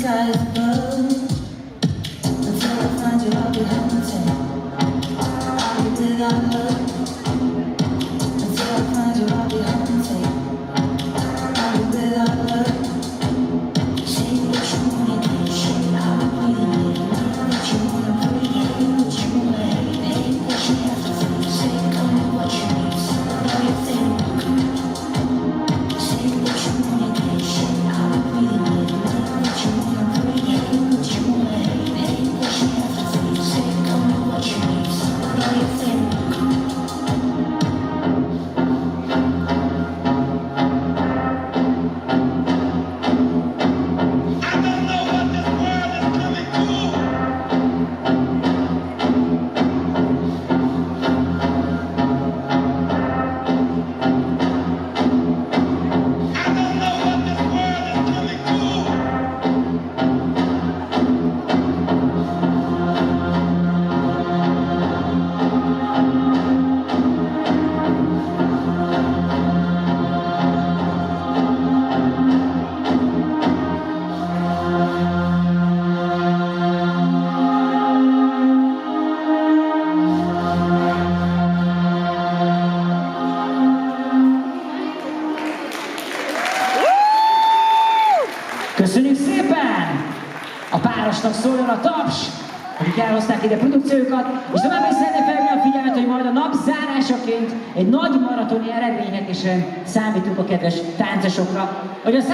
skies above. Until I find you, I'll be hunting. I'll be without love. Until I find you, I'll be hunting. I'll be without love. Say what you wanna do, say how I feel. What you wanna breathe, what you wanna hate, what you have to feel. Say, tell me what you need, say how you think. Say what you wanna do, say how I feel. What you wanna breathe, what you wanna hate, what you have to feel. Say, tell me what you need, say how you think. Köszönjük szépen! A párosnak szóljon a taps, akik elhozták ide produkciójukat, és továbbá is szeretném felhívni a figyelmet, hogy majd a nap zárásaként egy nagy maratoni eredménynek is számítunk a kedves táncosokra, hogy a